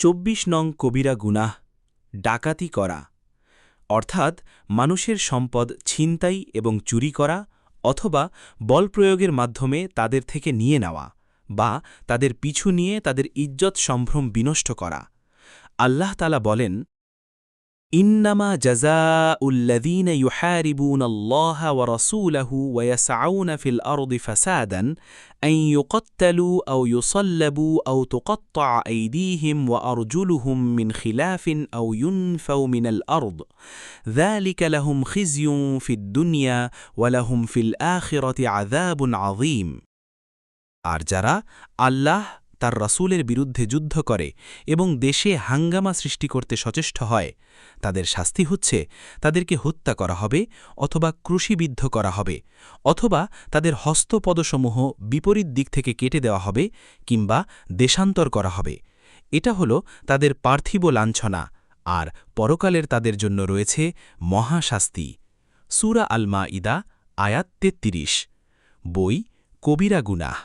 ২৪ নং কবিরা গুনাহ ডাকাতি করা, অর্থাৎ মানুষের সম্পদ ছিনতাই এবং চুরি করা অথবা বলপ্রয়োগের মাধ্যমে তাদের থেকে নিয়ে নেওয়া বা তাদের পিছু নিয়ে তাদের ইজ্জত সম্ভ্রম বিনষ্ট করা। আল্লাহ তাআলা বলেন, ইন্নামা জাযাউল্লাযীনা ইউহারিবুনাল্লাহা ওয়া রাসূলাহু ওয়া ইয়াসআউনা ফিল আরদি ফাসাদান আন ইউকাত্তালু আও ইউসাল্লাবু আও তুকাত্তাআ আইদিহিম ওয়া আরজুলুহুম মিন খিলাফিন আও ইউনফাউ মিনাল আরদ যালিকা লাহুম খিজয়ুন ফিদ দুনিয়া ওয়া লাহুম ফিল আখিরাতি আযাবুন আযীম। আর যারা আল্লাহ তার রাসূলের বিরুদ্ধে যুদ্ধ করে এবং দেশে হাঙ্গামা সৃষ্টি করতে সচেষ্ট হয়, তাদের শাস্তি হচ্ছে তাদেরকে হত্যা করা হবে অথবা ক্রুশিবিদ্ধ করা হবে অথবা তাদের হস্তপদসমূহ বিপরীত দিক থেকে কেটে দেওয়া হবে কিংবা দেশান্তর করা হবে। এটা হল তাদের পার্থিব লাঞ্ছনা, আর পরকালের তাদের জন্য রয়েছে মহাশাস্তি। সূরা আল মাঈদা আয়াত ৩৩। বই কবিরা গুনাহ।